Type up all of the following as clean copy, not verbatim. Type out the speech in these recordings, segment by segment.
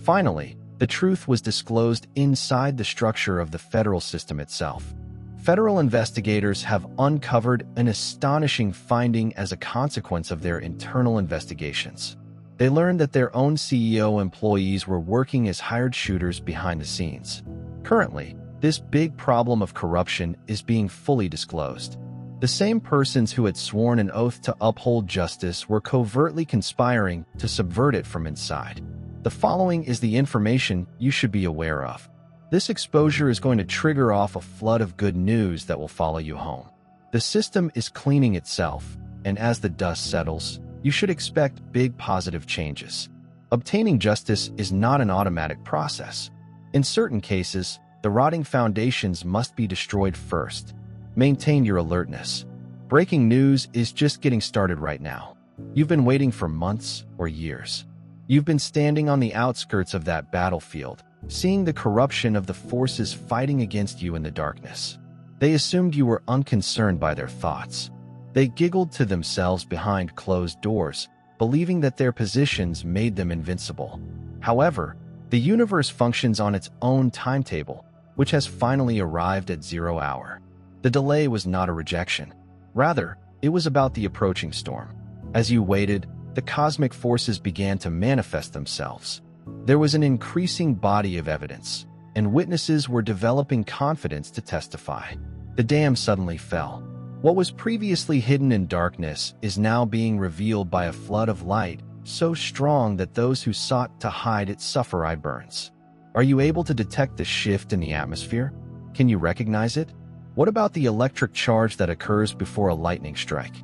Finally, the truth was disclosed inside the structure of the federal system itself. Federal investigators have uncovered an astonishing finding as a consequence of their internal investigations. They learned that their own CEO employees were working as hired shooters behind the scenes. Currently, this big problem of corruption is being fully disclosed. The same persons who had sworn an oath to uphold justice were covertly conspiring to subvert it from inside. The following is the information you should be aware of. This exposure is going to trigger off a flood of good news that will follow you home. The system is cleaning itself, and as the dust settles, you should expect big positive changes. Obtaining justice is not an automatic process. In certain cases, the rotting foundations must be destroyed first. Maintain your alertness. Breaking news is just getting started right now. You've been waiting for months or years. You've been standing on the outskirts of that battlefield, seeing the corruption of the forces fighting against you in the darkness. They assumed you were unconcerned by their thoughts. They giggled to themselves behind closed doors, believing that their positions made them invincible. However, the universe functions on its own timetable, which has finally arrived at 0 hour. The delay was not a rejection. Rather, it was about the approaching storm. As you waited, the cosmic forces began to manifest themselves. There was an increasing body of evidence, and witnesses were developing confidence to testify. The dam suddenly fell. What was previously hidden in darkness is now being revealed by a flood of light, so strong that those who sought to hide it suffer eye burns. Are you able to detect the shift in the atmosphere? Can you recognize it? What about the electric charge that occurs before a lightning strike?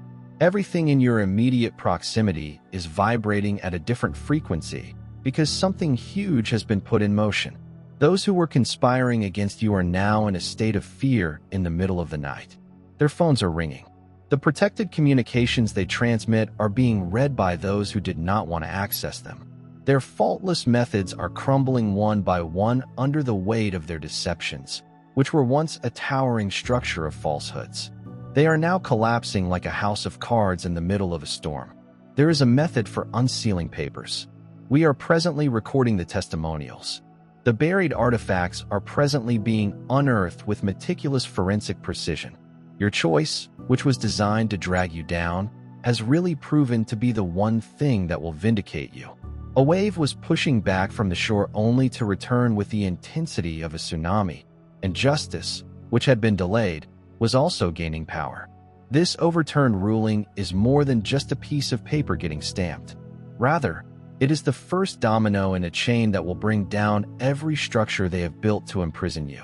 Everything in your immediate proximity is vibrating at a different frequency because something huge has been put in motion. Those who were conspiring against you are now in a state of fear in the middle of the night. Their phones are ringing. The protected communications they transmit are being read by those who did not want to access them. Their faultless methods are crumbling one by one under the weight of their deceptions, which were once a towering structure of falsehoods. They are now collapsing like a house of cards in the middle of a storm. There is a method for unsealing papers. We are presently recording the testimonials. The buried artifacts are presently being unearthed with meticulous forensic precision. Your choice, which was designed to drag you down, has really proven to be the one thing that will vindicate you. A wave was pushing back from the shore only to return with the intensity of a tsunami, and justice, which had been delayed, was also gaining power. This overturned ruling is more than just a piece of paper getting stamped. Rather, it is the first domino in a chain that will bring down every structure they have built to imprison you.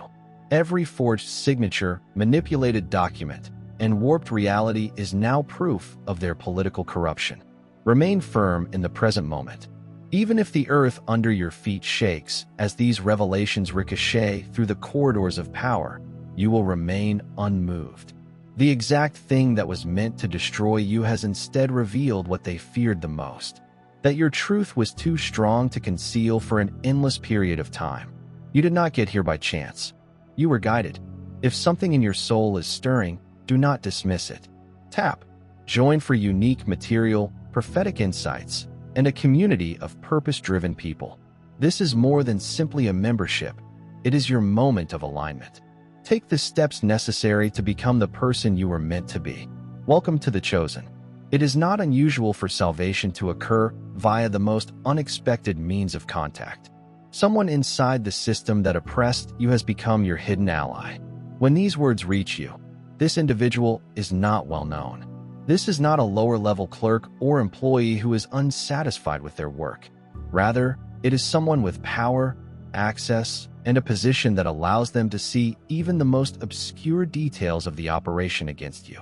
Every forged signature, manipulated document, and warped reality is now proof of their political corruption. Remain firm in the present moment. Even if the earth under your feet shakes as these revelations ricochet through the corridors of power, you will remain unmoved. The exact thing that was meant to destroy you has instead revealed what they feared the most: that your truth was too strong to conceal for an endless period of time. You did not get here by chance. You were guided. If something in your soul is stirring, do not dismiss it. Tap. Join for unique material, prophetic insights, and a community of purpose-driven people. This is more than simply a membership. It is your moment of alignment. Take the steps necessary to become the person you were meant to be. Welcome to the Chosen. It is not unusual for salvation to occur via the most unexpected means of contact. Someone inside the system that oppressed you has become your hidden ally. When these words reach you, this individual is not well known. This is not a lower-level clerk or employee who is unsatisfied with their work. Rather, it is someone with power, access, and a position that allows them to see even the most obscure details of the operation against you.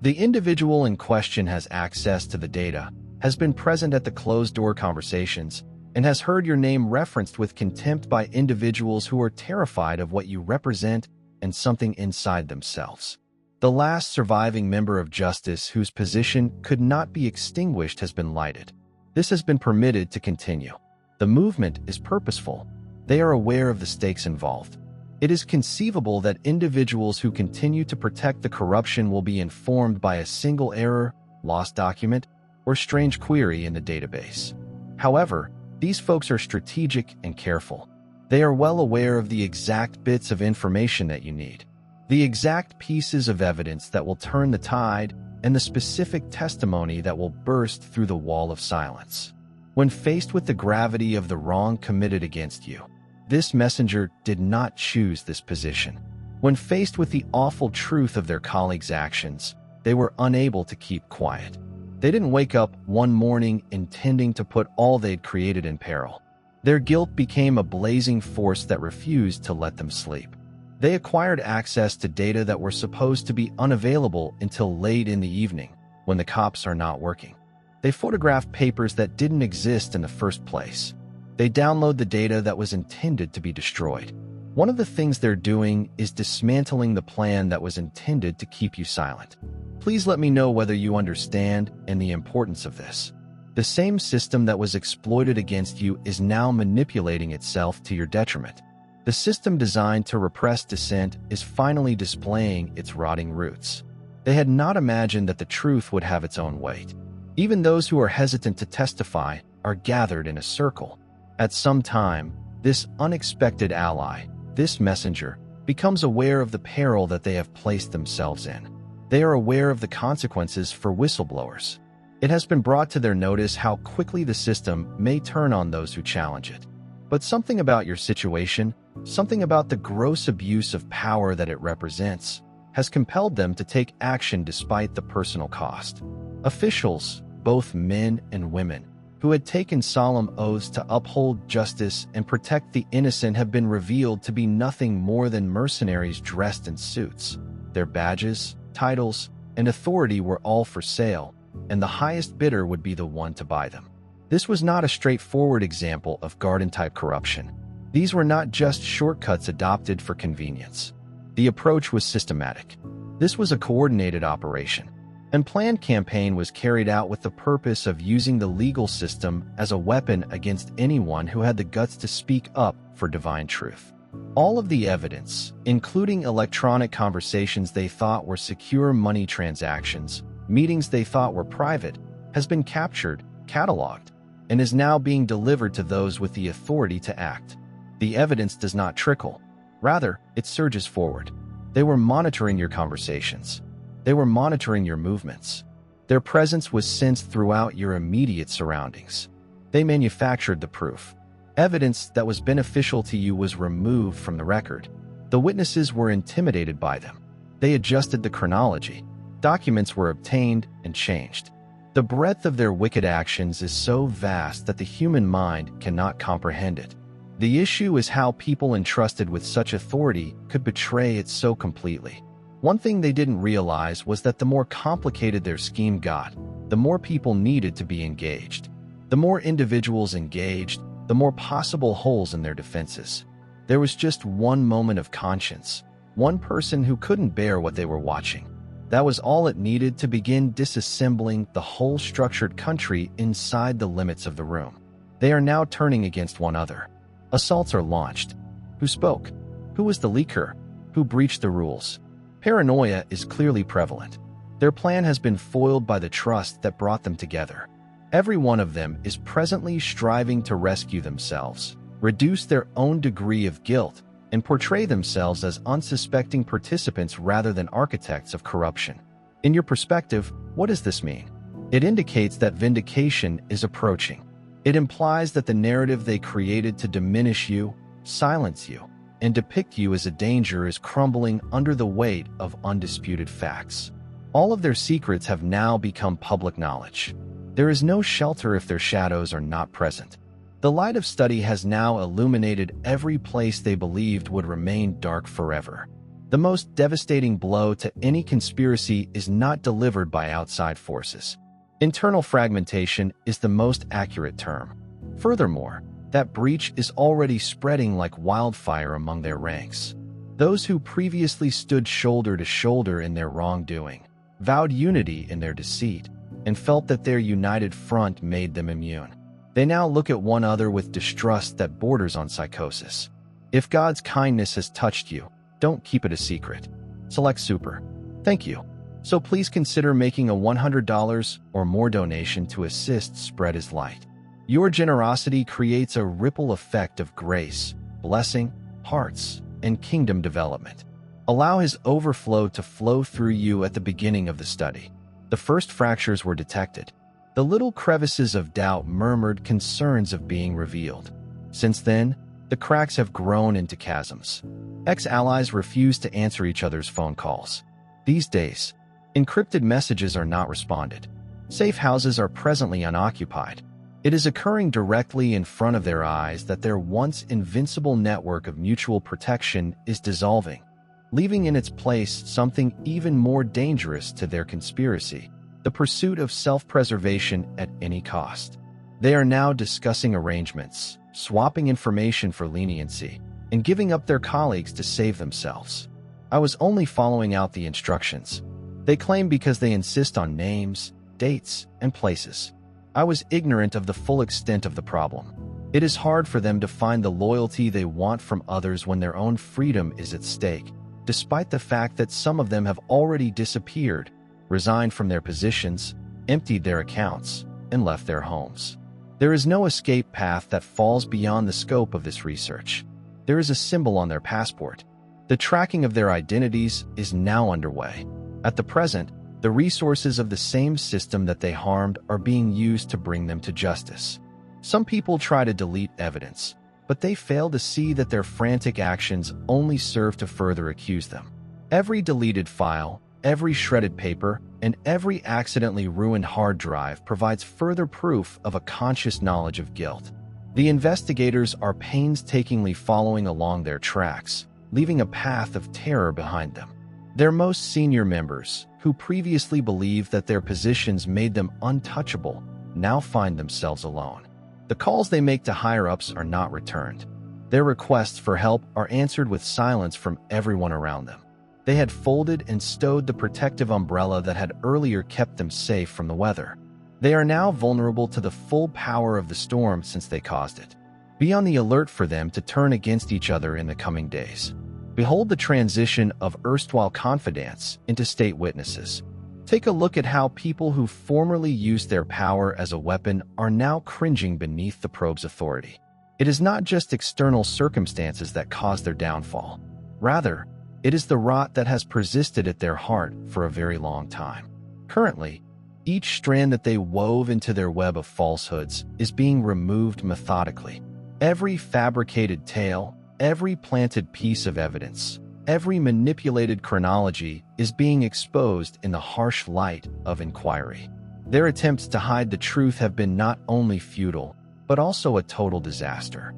The individual in question has access to the data, has been present at the closed-door conversations, and has heard your name referenced with contempt by individuals who are terrified of what you represent and something inside themselves. The last surviving member of justice whose position could not be extinguished has been lighted. This has been permitted to continue. The movement is purposeful. They are aware of the stakes involved. It is conceivable that individuals who continue to protect the corruption will be informed by a single error, lost document, or strange query in the database. However, These folks are strategic and careful. They are well aware of the exact bits of information that you need, the exact pieces of evidence that will turn the tide, and the specific testimony that will burst through the wall of silence. When faced with the gravity of the wrong committed against you, this messenger did not choose this position. When faced with the awful truth of their colleagues' actions, they were unable to keep quiet. They didn't wake up one morning intending to put all they'd created in peril. Their guilt became a blazing force that refused to let them sleep. They acquired access to data that were supposed to be unavailable until late in the evening, when the cops are not working. They photographed papers that didn't exist in the first place. They download the data that was intended to be destroyed. One of the things they're doing is dismantling the plan that was intended to keep you silent. Please let me know whether you understand and the importance of this. The same system that was exploited against you is now manipulating itself to your detriment. The system designed to repress dissent is finally displaying its rotting roots. They had not imagined that the truth would have its own weight. Even those who are hesitant to testify are gathered in a circle. At some time, this unexpected ally, this messenger, becomes aware of the peril that they have placed themselves in. They are aware of the consequences for whistleblowers. It has been brought to their notice how quickly the system may turn on those who challenge it. But something about your situation, something about the gross abuse of power that it represents, has compelled them to take action despite the personal cost. Officials, both men and women, who had taken solemn oaths to uphold justice and protect the innocent have been revealed to be nothing more than mercenaries dressed in suits. Their badges, titles, and authority were all for sale, and the highest bidder would be the one to buy them. This was not a straightforward example of garden-type corruption. These were not just shortcuts adopted for convenience. The approach was systematic. This was a coordinated operation. And planned campaign was carried out with the purpose of using the legal system as a weapon against anyone who had the guts to speak up for divine truth. All of the evidence, including electronic conversations they thought were secure money transactions, meetings they thought were private, has been captured, cataloged, and is now being delivered to those with the authority to act. The evidence does not trickle. Rather, it surges forward. They were monitoring your conversations. They were monitoring your movements. Their presence was sensed throughout your immediate surroundings. They manufactured the proof. Evidence that was beneficial to you was removed from the record. The witnesses were intimidated by them. They adjusted the chronology. Documents were obtained and changed. The breadth of their wicked actions is so vast that the human mind cannot comprehend it. The issue is how people entrusted with such authority could betray it so completely. One thing they didn't realize was that the more complicated their scheme got, the more people needed to be engaged. The more individuals engaged, the more possible holes in their defenses. There was just one moment of conscience, one person who couldn't bear what they were watching. That was all it needed to begin disassembling the whole structured country inside the limits of the room. They are now turning against one another. Assaults are launched. Who spoke? Who was the leaker? Who breached the rules? Paranoia is clearly prevalent. Their plan has been foiled by the trust that brought them together. Every one of them is presently striving to rescue themselves, reduce their own degree of guilt, and portray themselves as unsuspecting participants rather than architects of corruption. In your perspective, what does this mean? It indicates that vindication is approaching. It implies that the narrative they created to diminish you, silence you, and depict you as a danger is crumbling under the weight of undisputed facts. All of their secrets have now become public knowledge. There is no shelter if their shadows are not present. The light of study has now illuminated every place they believed would remain dark forever. The most devastating blow to any conspiracy is not delivered by outside forces. Internal fragmentation is the most accurate term. Furthermore, that breach is already spreading like wildfire among their ranks. Those who previously stood shoulder to shoulder in their wrongdoing, vowed unity in their deceit, and felt that their united front made them immune. They now look at one another with distrust that borders on psychosis. If God's kindness has touched you, don't keep it a secret. Select Super. Thank you. So please consider making a $100 or more donation to assist spread His light. Your generosity creates a ripple effect of grace, blessing, hearts, and kingdom development. Allow his overflow to flow through you at the beginning of the study. The first fractures were detected. The little crevices of doubt murmured concerns of being revealed. Since then, the cracks have grown into chasms. Ex-allies refuse to answer each other's phone calls. These days, encrypted messages are not responded. Safe houses are presently unoccupied. It is occurring directly in front of their eyes that their once invincible network of mutual protection is dissolving, leaving in its place something even more dangerous to their conspiracy: the pursuit of self-preservation at any cost. They are now discussing arrangements, swapping information for leniency, and giving up their colleagues to save themselves. I was only following out the instructions, they claim, because they insist on names, dates, and places. I was ignorant of the full extent of the problem. It is hard for them to find the loyalty they want from others when their own freedom is at stake, despite the fact that some of them have already disappeared, resigned from their positions, emptied their accounts, and left their homes. There is no escape path that falls beyond the scope of this research. There is a symbol on their passport. The tracking of their identities is now underway. At the present, the resources of the same system that they harmed are being used to bring them to justice. Some people try to delete evidence, but they fail to see that their frantic actions only serve to further accuse them. Every deleted file, every shredded paper, and every accidentally ruined hard drive provides further proof of a conscious knowledge of guilt. The investigators are painstakingly following along their tracks, leaving a path of terror behind them. Their most senior members, who previously believed that their positions made them untouchable, now find themselves alone. The calls they make to higher-ups are not returned. Their requests for help are answered with silence from everyone around them. They had folded and stowed the protective umbrella that had earlier kept them safe from the weather. They are now vulnerable to the full power of the storm since they caused it. Be on the alert for them to turn against each other in the coming days. Behold the transition of erstwhile confidants into state witnesses. Take a look at how people who formerly used their power as a weapon are now cringing beneath the probe's authority. It is not just external circumstances that cause their downfall. Rather, it is the rot that has persisted at their heart for a very long time. Currently, each strand that they wove into their web of falsehoods is being removed methodically. Every fabricated tale, every planted piece of evidence, every manipulated chronology is being exposed in the harsh light of inquiry. Their attempts to hide the truth have been not only futile, but also a total disaster.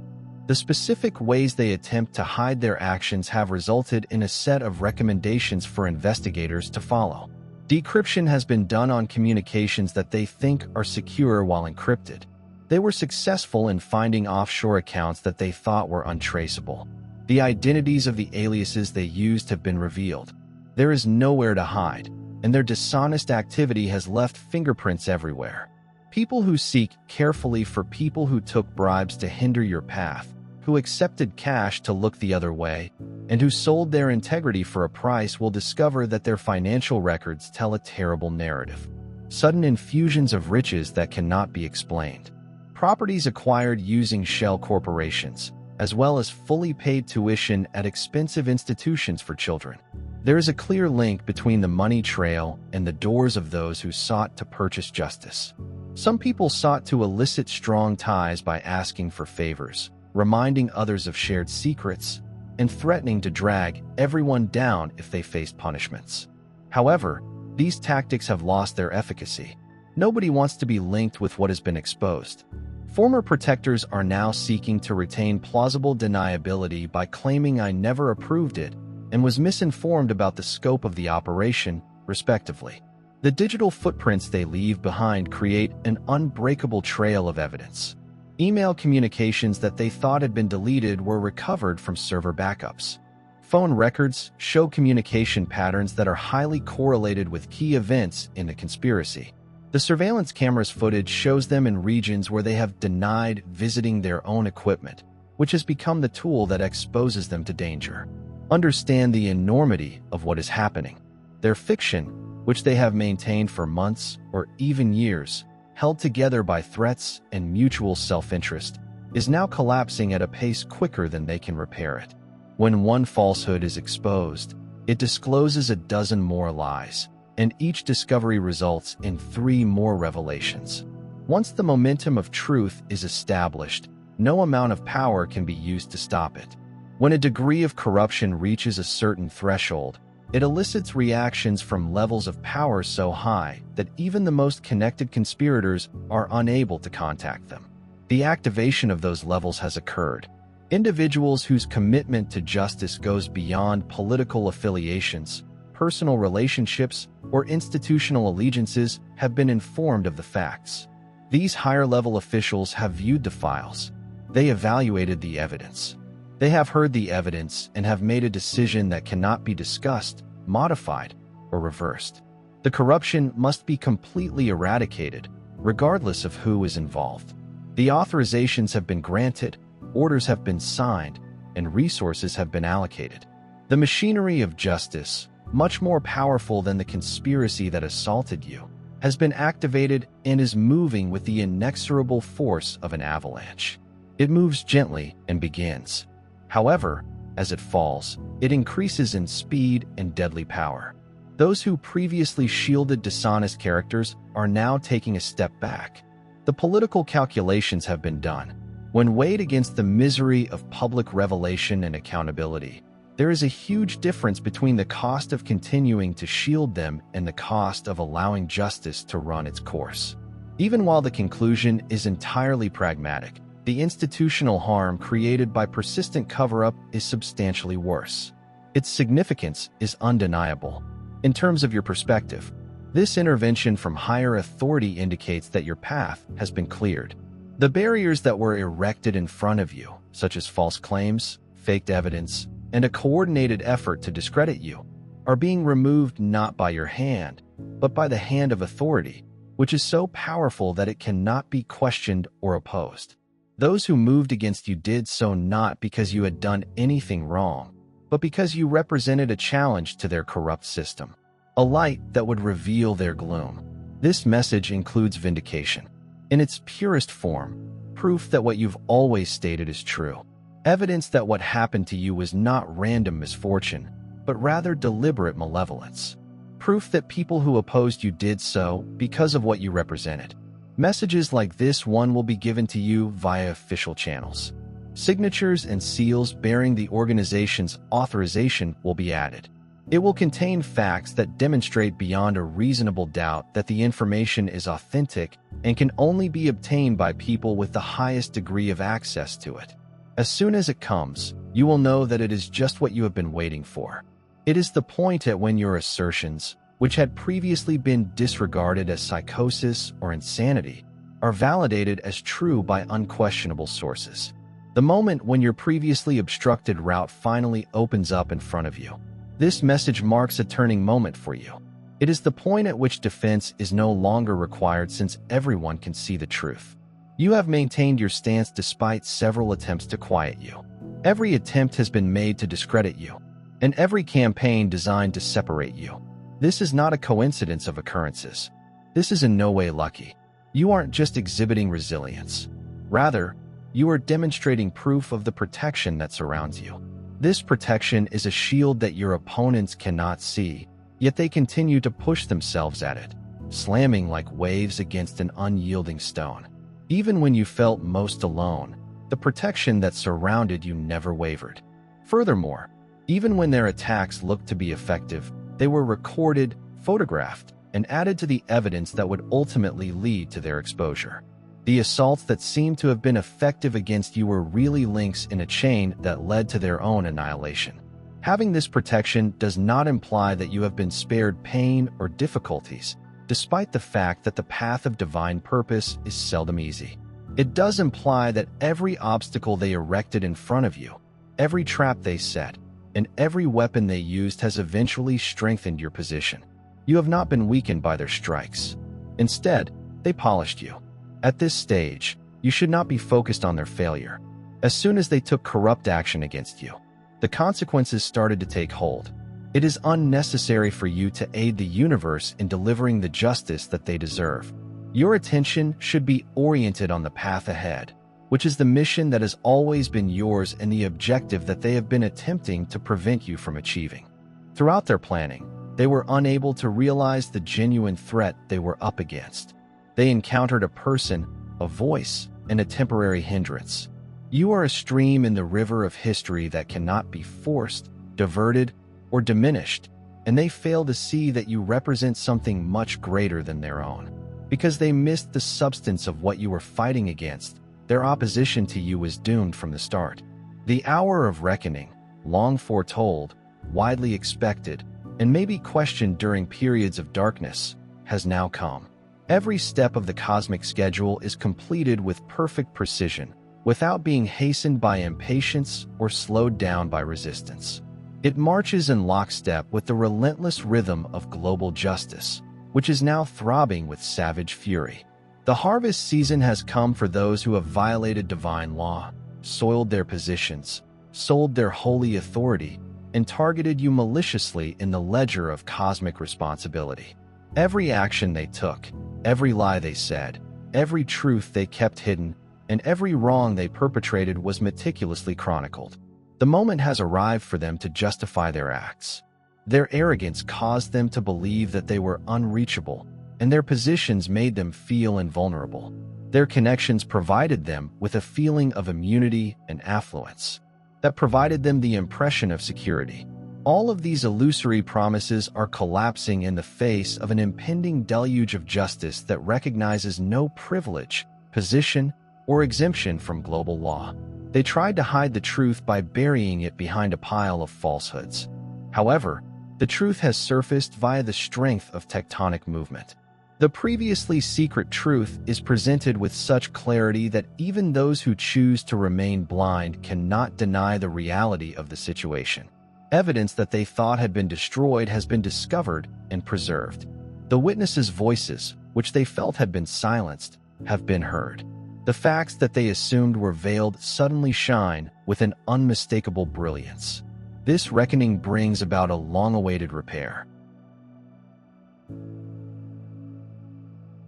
The specific ways they attempt to hide their actions have resulted in a set of recommendations for investigators to follow. Decryption has been done on communications that they think are secure while encrypted. They were successful in finding offshore accounts that they thought were untraceable. The identities of the aliases they used have been revealed. There is nowhere to hide, and their dishonest activity has left fingerprints everywhere. People who seek carefully for people who took bribes to hinder your path, who accepted cash to look the other way, and who sold their integrity for a price will discover that their financial records tell a terrible narrative. Sudden infusions of riches that cannot be explained. Properties acquired using shell corporations, as well as fully paid tuition at expensive institutions for children. There is a clear link between the money trail and the doors of those who sought to purchase justice. Some people sought to elicit strong ties by asking for favors, reminding others of shared secrets, and threatening to drag everyone down if they faced punishments. However, these tactics have lost their efficacy. Nobody wants to be linked with what has been exposed. Former protectors are now seeking to retain plausible deniability by claiming I never approved it and was misinformed about the scope of the operation, respectively. The digital footprints they leave behind create an unbreakable trail of evidence. Email communications that they thought had been deleted were recovered from server backups. Phone records show communication patterns that are highly correlated with key events in the conspiracy. The surveillance camera's footage shows them in regions where they have denied visiting their own equipment, which has become the tool that exposes them to danger. Understand the enormity of what is happening. Their fiction, which they have maintained for months or even years, held together by threats and mutual self-interest, is now collapsing at a pace quicker than they can repair it. When one falsehood is exposed, it discloses a dozen more lies, and each discovery results in 3 more revelations. Once the momentum of truth is established, no amount of power can be used to stop it. When a degree of corruption reaches a certain threshold, it elicits reactions from levels of power so high that even the most connected conspirators are unable to contact them. The activation of those levels has occurred. Individuals whose commitment to justice goes beyond political affiliations, personal relationships, or institutional allegiances have been informed of the facts. These higher-level officials have viewed the files. They evaluated the evidence. They have heard the evidence and have made a decision that cannot be discussed, modified, or reversed. The corruption must be completely eradicated, regardless of who is involved. The authorizations have been granted, orders have been signed, and resources have been allocated. The machinery of justice, much more powerful than the conspiracy that assaulted you, has been activated and is moving with the inexorable force of an avalanche. It moves gently and begins. However, as it falls, it increases in speed and deadly power. Those who previously shielded dishonest characters are now taking a step back. The political calculations have been done. When weighed against the misery of public revelation and accountability, there is a huge difference between the cost of continuing to shield them and the cost of allowing justice to run its course. Even while the conclusion is entirely pragmatic, the institutional harm created by persistent cover-up is substantially worse. Its significance is undeniable. In terms of your perspective, this intervention from higher authority indicates that your path has been cleared. The barriers that were erected in front of you, such as false claims, faked evidence, and a coordinated effort to discredit you, are being removed not by your hand, but by the hand of authority, which is so powerful that it cannot be questioned or opposed. Those who moved against you did so not because you had done anything wrong, but because you represented a challenge to their corrupt system, a light that would reveal their gloom. This message includes vindication. In its purest form, proof that what you've always stated is true. Evidence that what happened to you was not random misfortune, but rather deliberate malevolence. Proof that people who opposed you did so because of what you represented. Messages like this one will be given to you via official channels. Signatures and seals bearing the organization's authorization will be added. It will contain facts that demonstrate beyond a reasonable doubt that the information is authentic and can only be obtained by people with the highest degree of access to it. As soon as it comes, you will know that it is just what you have been waiting for. It is the point at when your assertions, which had previously been disregarded as psychosis or insanity, are validated as true by unquestionable sources. The moment when your previously obstructed route finally opens up in front of you. This message marks a turning moment for you. It is the point at which defense is no longer required since everyone can see the truth. You have maintained your stance despite several attempts to quiet you. Every attempt has been made to discredit you, and every campaign designed to separate you. This is not a coincidence of occurrences. This is in no way lucky. You aren't just exhibiting resilience. Rather, you are demonstrating proof of the protection that surrounds you. This protection is a shield that your opponents cannot see, yet they continue to push themselves at it, slamming like waves against an unyielding stone. Even when you felt most alone, the protection that surrounded you never wavered. Furthermore, even when their attacks looked to be effective, they were recorded, photographed, and added to the evidence that would ultimately lead to their exposure. The assaults that seemed to have been effective against you were really links in a chain that led to their own annihilation. Having this protection does not imply that you have been spared pain or difficulties, despite the fact that the path of divine purpose is seldom easy. It does imply that every obstacle they erected in front of you, every trap they set, and every weapon they used has eventually strengthened your position. You have not been weakened by their strikes. Instead, they polished you. At this stage, you should not be focused on their failure. As soon as they took corrupt action against you, the consequences started to take hold. It is unnecessary for you to aid the universe in delivering the justice that they deserve. Your attention should be oriented on the path ahead, which is the mission that has always been yours and the objective that they have been attempting to prevent you from achieving. Throughout their planning, they were unable to realize the genuine threat they were up against. They encountered a person, a voice, and a temporary hindrance. You are a stream in the river of history that cannot be forced, diverted, or diminished, and they fail to see that you represent something much greater than their own. Because they missed the substance of what you were fighting against, their opposition to you was doomed from the start. The hour of reckoning, long foretold, widely expected, and maybe questioned during periods of darkness, has now come. Every step of the cosmic schedule is completed with perfect precision, without being hastened by impatience or slowed down by resistance. It marches in lockstep with the relentless rhythm of global justice, which is now throbbing with savage fury. The harvest season has come for those who have violated divine law, soiled their positions, sold their holy authority, and targeted you maliciously in the ledger of cosmic responsibility. Every action they took, every lie they said, every truth they kept hidden, and every wrong they perpetrated was meticulously chronicled. The moment has arrived for them to justify their acts. Their arrogance caused them to believe that they were unreachable, and their positions made them feel invulnerable. Their connections provided them with a feeling of immunity and affluence that provided them the impression of security. All of these illusory promises are collapsing in the face of an impending deluge of justice that recognizes no privilege, position, or exemption from global law. They tried to hide the truth by burying it behind a pile of falsehoods. However, the truth has surfaced via the strength of tectonic movement. The previously secret truth is presented with such clarity that even those who choose to remain blind cannot deny the reality of the situation. Evidence that they thought had been destroyed has been discovered and preserved. The witnesses' voices, which they felt had been silenced, have been heard. The facts that they assumed were veiled suddenly shine with an unmistakable brilliance. This reckoning brings about a long-awaited repair.